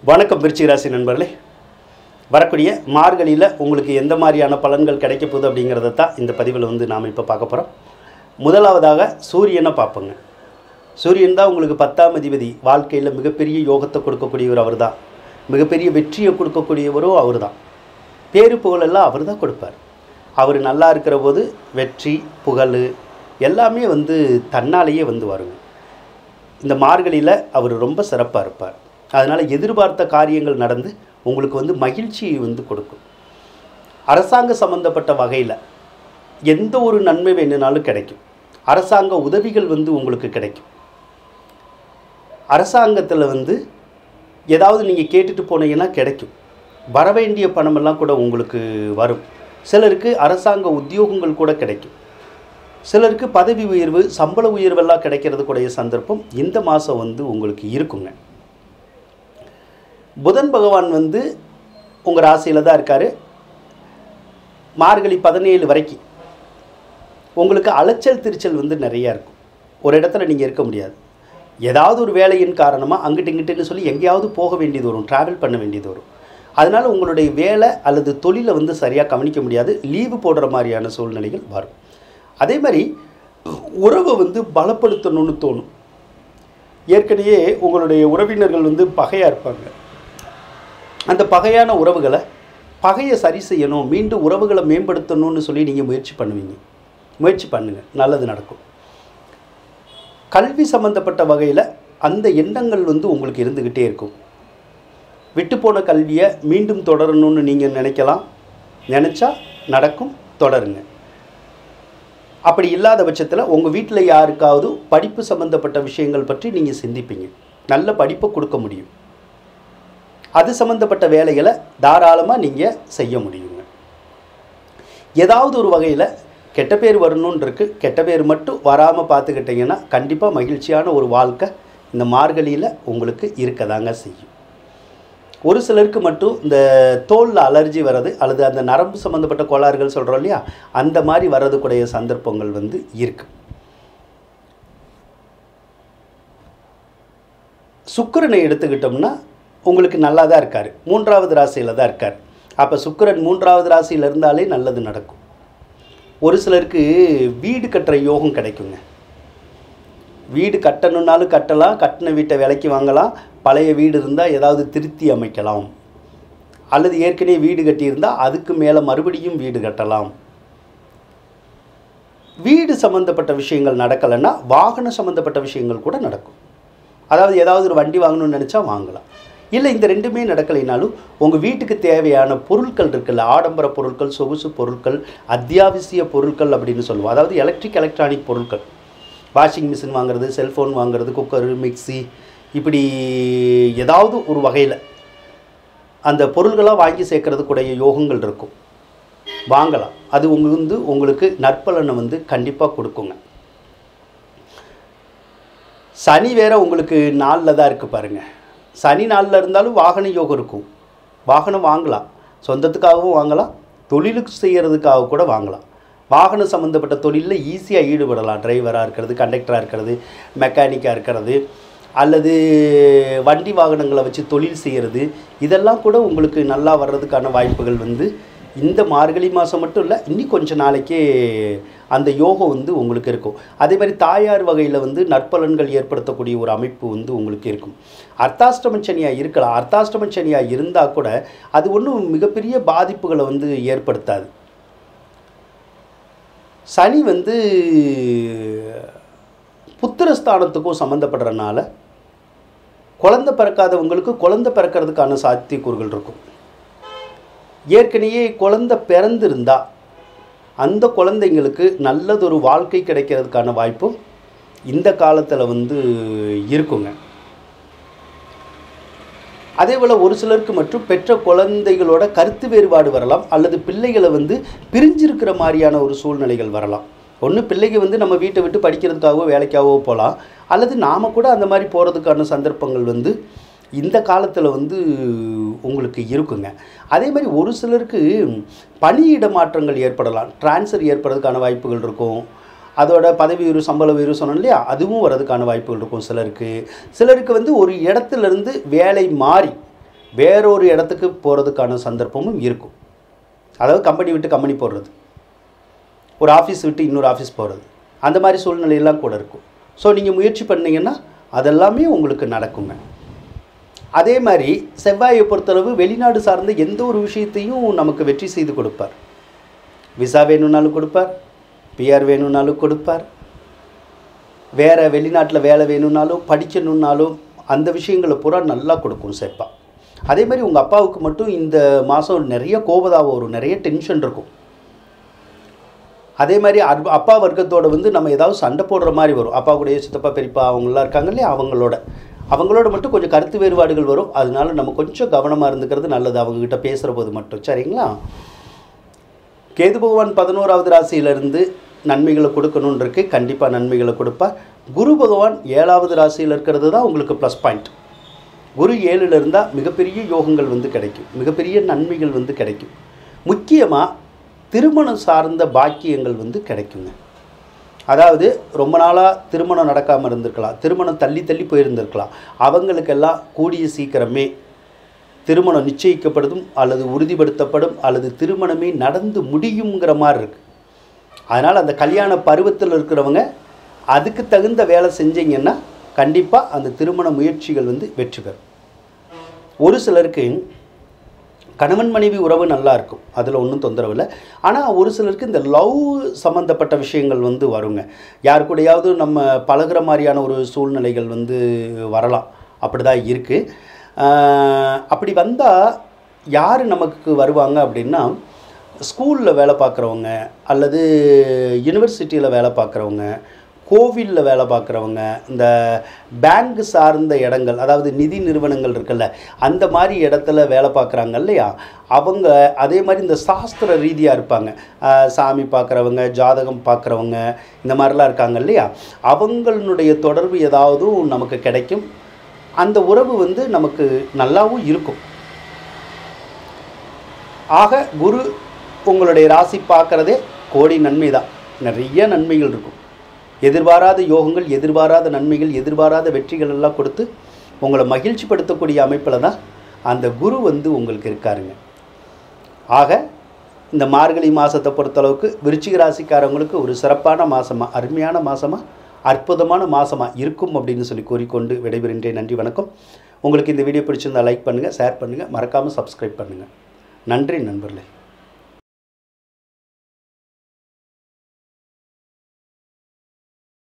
வணக்கம் விருச்சிக ராசி நண்பர்களே. வரக்கூடிய மார்கழியில் உங்களுக்கு எந்த மாதிரியான பலன்கள் கிடைக்க போகுது அப்படிங்கிறத தான் இந்த பதிவில் நாம் இப்போ பார்க்க போகிறோம். முதலாவதாக சூரியனை பார்ப்போங்க. சூரியன் தான் உங்களுக்கு 10ஆம் அதிபதி. வாழ்க்கையில் மிகப்பெரிய யோகத்தை கொடுக்கக்கூடியவர் அவர் தான். மிகப்பெரிய வெற்றியை கொடுக்கக்கூடியவரும் அவர் தான். பேரு புகழெல்லாம் அவர் தான் கொடுப்பார். அவர் நல்லா இருக்கிற போது வெற்றி புகழ் எல்லாமே தன்னாலேயே வருங்க. இந்த மார்கழியில் அவர் ரொம்ப சிறப்பாக இருப்பார். அதனால் எதிர்பார்த்த காரியங்கள் நடந்து உங்களுக்கு மகிழ்ச்சியை கொடுக்கும். அரசாங்க சம்பந்தப்பட்ட வகையில் எந்த ஒரு நன்மை வேணுனாலும் கிடைக்கும். அரசாங்க உதவிகள் உங்களுக்கு கிடைக்கும். அரசாங்கத்தில் ஏதாவது நீங்கள் கேட்டுட்டு போனீங்கன்னா கிடைக்கும். வரவேண்டிய பணமெல்லாம் கூட உங்களுக்கு வரும். சிலருக்கு அரசாங்க உத்தியோகங்கள் கூட கிடைக்கும். சிலருக்கு பதவி உயர்வு சம்பள உயர்வெல்லாம் கிடைக்கிறது கூடிய சந்தர்ப்பம் இந்த மாதம் உங்களுக்கு இருக்குங்க. புதன் பகவான் உங்கள் ராசியில் தான் இருக்கார். மார்கழி 17 வரைக்கும் உங்களுக்கு அலைச்சல் திருச்சல் நிறையா இருக்கும். ஒரு இடத்துல நீங்கள் இருக்க முடியாது. ஏதாவது ஒரு வேலையின் காரணமாக அங்கிட்டு இங்கிட்டுன்னு சொல்லி எங்கேயாவது போக வேண்டியது வரும், ட்ராவல் பண்ண வேண்டியது வரும். அதனால் உங்களுடைய வேலை அல்லது தொழிலை சரியாக கவனிக்க முடியாது. லீவு போடுற மாதிரியான சூழ்நிலைகள் வரும். அதே மாதிரி உறவை பலப்படுத்தணும்னு தோணும். ஏற்கனவே உங்களுடைய உறவினர்கள் பகையாக இருப்பாங்க. அந்த பகையான உறவுகளை பகையை சரி செய்யணும், மீண்டும் உறவுகளை மேம்படுத்தணும்னு சொல்லி நீங்கள் முயற்சி பண்ணுவீங்க. முயற்சி பண்ணுங்கள், நல்லது நடக்கும். கல்வி சம்பந்தப்பட்ட வகையில் அந்த எண்ணங்கள் உங்களுக்கு இருந்துக்கிட்டே இருக்கும். விட்டுப்போன கல்வியை மீண்டும் தொடரணும்னு நீங்கள் நினைக்கலாம். நினச்சா நடக்கும், தொடருங்க. அப்படி இல்லாத பட்சத்தில் உங்கள் வீட்டில் யாருக்காவது படிப்பு சம்மந்தப்பட்ட விஷயங்கள் பற்றி நீங்கள் சிந்திப்பீங்க. நல்ல படிப்பை கொடுக்க முடியும். அது சம்மந்தப்பட்ட வேலைகளை தாராளமாக நீங்கள் செய்ய முடியுங்க. ஏதாவது ஒரு வகையில் கெட்ட பேர் வரணுன்னு இருக்குது. கெட்ட பேர் மட்டும் வராமல் பார்த்துக்கிட்டிங்கன்னா கண்டிப்பாக மகிழ்ச்சியான ஒரு வாழ்க்கை இந்த மார்கழியில் உங்களுக்கு இருக்கதாங்க செய்யும். ஒரு சிலருக்கு மட்டும் இந்த தோலில் அலர்ஜி வர்றது அல்லது அந்த நரம்பு சம்மந்தப்பட்ட கோளாறுகள் சொல்கிறோம் இல்லையா, அந்த மாதிரி வர்றதுக்குடைய சந்தர்ப்பங்கள் இருக்குது. சுக்கிரனை எடுத்துக்கிட்டோம்னா உங்களுக்கு நல்லா தான் இருக்கார். 3ஆவது ராசியில் தான் இருக்கார். அப்போ சுக்கிரன் 3ஆவது ராசியில் இருந்தாலே நல்லது நடக்கும். ஒரு சிலருக்கு வீடு கட்டுற யோகம் கிடைக்குங்க. வீடு கட்டணுன்னாலும் கட்டலாம், கட்டின வீட்டை விலைக்கு வாங்கலாம். பழைய வீடு இருந்தால் ஏதாவது திருத்தி அமைக்கலாம். அல்லது ஏற்கனவே வீடு கட்டியிருந்தால் அதுக்கு மேலே மறுபடியும் வீடு கட்டலாம். வீடு சம்மந்தப்பட்ட விஷயங்கள் நடக்கலைன்னா வாகனம் சம்மந்தப்பட்ட விஷயங்கள் கூட நடக்கும். அதாவது ஏதாவது ஒரு வண்டி வாங்கணும்னு நினச்சா வாங்கலாம். இல்லை இந்த ரெண்டுமே நடக்கலைனாலும் உங்கள் வீட்டுக்கு தேவையான பொருட்கள் இருக்குல்ல, ஆடம்பர பொருட்கள், சொகுசு பொருட்கள், அத்தியாவசிய பொருட்கள் அப்படின்னு சொல்லுவோம். அதாவது எலக்ட்ரானிக் பொருட்கள், வாஷிங் மிஷின் வாங்குறது, செல்ஃபோன் வாங்குறது, குக்கர், மிக்சி, இப்படி ஏதாவது ஒரு வகையில் அந்த பொருள்களாக வாங்கி சேர்க்கறதுக்குடைய யோகங்கள் இருக்கும். வாங்கலாம். அது உங்களுக்கு நற்பலனை கண்டிப்பாக கொடுக்குங்க. சனி வேற உங்களுக்கு நாளில் தான் இருக்குது பாருங்கள். சனி நாளில் இருந்தாலும் வாகன யோகம் இருக்கும். வாகனம் வாங்கலாம், சொந்தத்துக்காகவும் வாங்கலாம், தொழிலுக்கு செய்கிறதுக்காக கூட வாங்கலாம். வாகனம் சம்மந்தப்பட்ட தொழிலில் ஈஸியாக ஈடுபடலாம். டிரைவராக இருக்கிறது, கண்டக்டராக இருக்கிறது, மெக்கானிக்காக இருக்கிறது, அல்லது வண்டி வாகனங்களை வச்சு தொழில் செய்கிறது, இதெல்லாம் கூட உங்களுக்கு நல்லா வர்றதுக்கான வாய்ப்புகள் இந்த மார்கழி மாதம் மட்டும் இல்லை, இன்னும் கொஞ்சம் நாளைக்கே அந்த யோகம் உங்களுக்கு இருக்கும். அதே மாதிரி தாயார் வகையில் நற்பலன்கள் ஏற்படுத்தக்கூடிய ஒரு அமைப்பு உங்களுக்கு இருக்கும். அர்த்தாஷ்டம சனியாக இருக்கலாம். அர்த்தாஷ்டம சனியாக இருந்தால் கூட அது ஒன்றும் மிகப்பெரிய பாதிப்புகளை ஏற்படுத்தாது. சனி புத்திரஸ்தானத்துக்கும் சம்மந்தப்படுறதுனால குழந்தை பிறக்காதவங்களுக்கு குழந்தை பிறக்கிறதுக்கான சாத்தியக்கூறுகள் இருக்கும். ஏற்கனவே குழந்தை பிறந்திருந்தால் அந்த குழந்தைங்களுக்கு நல்லதொரு வாழ்க்கை கிடைக்கிறதுக்கான வாய்ப்பும் இந்த காலத்தில் இருக்குங்க. அதே போல் ஒரு சிலருக்கு மட்டும் பெற்ற குழந்தைகளோட கருத்து வேறுபாடு வரலாம். அல்லது பிள்ளைகளை பிரிஞ்சிருக்கிற மாதிரியான ஒரு சூழ்நிலைகள் வரலாம். ஒன்று பிள்ளைங்க நம்ம வீட்டை விட்டு படிக்கிறதுக்காகவோ வேலைக்காகவோ போகலாம். அல்லது நாம் கூட அந்த மாதிரி போகிறதுக்கான சந்தர்ப்பங்கள் இந்த காலத்தில் உங்களுக்கு இருக்குங்க. அதே மாதிரி ஒரு சிலருக்கு பணியிட மாற்றங்கள் ஏற்படலாம். ட்ரான்ஸ்ஃபர் ஏற்படுறதுக்கான வாய்ப்புகள் இருக்கும். அதோட பதவி உயர்வு சம்பள உயர்வு சொன்னோம் இல்லையா, அதுவும் வரதுக்கான வாய்ப்புகள் இருக்கும் சிலருக்கு வந்து ஒரு இடத்துலேருந்து வேலை மாறி வேறொரு இடத்துக்கு போகிறதுக்கான சந்தர்ப்பமும் இருக்கும். அதாவது கம்பெனி விட்டு கம்பெனி போடுறது, ஒரு ஆஃபீஸ் விட்டு இன்னொரு ஆஃபீஸ் போகிறது, அந்த மாதிரி சூழ்நிலையெல்லாம் கூட இருக்கும். ஸோ நீங்கள் முயற்சி பண்ணிங்கன்னா அதெல்லாமே உங்களுக்கு நடக்குங்க. அதே மாதிரி செவ்வாயை பொறுத்தளவு வெளிநாடு சார்ந்த எந்த ஒரு விஷயத்தையும் நமக்கு வெற்றி செய்து கொடுப்பார். விசா வேணும்னாலும் கொடுப்பார், பிஆர் வேணும்னாலும் கொடுப்பார், வேறு வெளிநாட்டில் வேலை வேணும்னாலும் படிக்கணுன்னாலும் அந்த விஷயங்களை பூரா நல்லா கொடுக்கும் செவ்வாய். அதே மாதிரி உங்கள் அப்பாவுக்கு மட்டும் இந்த மாதம் நிறைய கோபதாபம் வரும், நிறைய டென்ஷன் இருக்கும். அதே மாதிரி அப்பா வர்க்கத்தோடு வந்து நம்ம ஏதாவது சண்டை போடுற மாதிரி வரும். அப்பா கூடயே சித்தப்பா பெரியப்பா அவங்களாம் இருக்காங்க இல்லையா, அவங்களோட மட்டும் கொஞ்சம் கருத்து வேறுபாடுகள் வரும். அதனால நம்ம கொஞ்சம் கவனமாக இருந்துக்கிறது நல்லது அவங்கக்கிட்ட பேசுகிற போது மட்டும். சரிங்களா? கேது பகவான் 11வது ராசியிலிருந்து நன்மைகளை கொடுக்கணுன்னு இருக்குது, கண்டிப்பாக நன்மைகளை கொடுப்பார். குரு பகவான் 7வது ராசியில் இருக்கிறது தான் உங்களுக்கு ப்ளஸ் பாயிண்ட். குரு 7ல் இருந்தால் மிகப்பெரிய யோகங்கள் வந்து கிடைக்கும், மிகப்பெரிய நன்மைகள் வந்து கிடைக்கும். முக்கியமாக திருமணம் சார்ந்த பாக்கியங்கள் வந்து கிடைக்குங்க. அதாவது ரொம்ப நாளாக திருமணம் நடக்காமல் இருந்திருக்கலாம், திருமணம் தள்ளி போயிருந்திருக்கலாம், அவங்களுக்கெல்லாம் கூடிய சீக்கிரமே திருமணம் நிச்சயிக்கப்படுதும் அல்லது உறுதிப்படுத்தப்படும் அல்லது திருமணமே நடந்து முடியுங்கிற மாதிரி இருக்குது. அதனால் அந்த கல்யாண பருவத்தில் இருக்கிறவங்க அதுக்கு தகுந்த வேலை செஞ்சீங்கன்னா கண்டிப்பாக அந்த திருமண முயற்சிகள் வந்து வெற்றி பெறும். ஒரு சிலருக்கு கணவன் மனைவி உறவு நல்லா இருக்கும், அதில் ஒன்றும் தொந்தரவு இல்லை. ஆனால் ஒரு சிலருக்கு இந்த லவ் சம்மந்தப்பட்ட விஷயங்கள் வந்து வருங்க. யார் கூடயாவது நம்ம பழகுற மாதிரியான ஒரு சூழ்நிலைகள் வந்து வரலாம், அப்படி தான் இருக்குது. அப்படி வந்தால் யார் நமக்கு வருவாங்க அப்படின்னா, ஸ்கூலில் வேலை பார்க்குறவங்க அல்லது யூனிவர்சிட்டியில் வேலை பார்க்குறவங்க, கோவிலில் வேலை பார்க்குறவங்க, இந்த பேங்க் சார்ந்த இடங்கள், அதாவது நிதி நிறுவனங்கள் இருக்குல்ல, அந்த மாதிரி இடத்துல வேலை பார்க்குறாங்க இல்லையா, அவங்க அதே மாதிரி இந்த சாஸ்திர ரீதியாக இருப்பாங்க, சாமி பார்க்குறவங்க, ஜாதகம் பார்க்குறவங்க, இந்த மாதிரிலாம் இருக்காங்க இல்லையா, அவங்களுடைய தொடர்பு ஏதாவது நமக்கு கிடைக்கும். அந்த உறவு வந்து நமக்கு நல்லாவும் இருக்கும். ஆக குரு உங்களுடைய ராசி பார்க்குறதே கோடி நன்மை தான், நிறைய நன்மைகள் இருக்கும். எதிர்பாராத யோகங்கள், எதிர்பாராத நன்மைகள், எதிர்பாராத வெற்றிகள் எல்லாம் கொடுத்து உங்களை மகிழ்ச்சி படுத்தக்கூடிய அமைப்பில் தான் அந்த குரு வந்து உங்களுக்கு இருக்காருங்க. ஆக இந்த மார்கழி மாதத்தை பொறுத்தளவுக்கு விருச்சிக ராசிக்காரவங்களுக்கு ஒரு சிறப்பான மாதமாக, அருமையான மாதமாக, அற்புதமான மாதமாக இருக்கும் அப்படின்னு சொல்லி கூறிக்கொண்டு விடைபெறுகின்றேன். நன்றி, வணக்கம். உங்களுக்கு இந்த வீடியோ பிடிச்சிருந்தால் லைக் பண்ணுங்கள், ஷேர் பண்ணுங்கள், மறக்காமல் சப்ஸ்கிரைப் பண்ணுங்கள். நன்றி நண்பர்களே.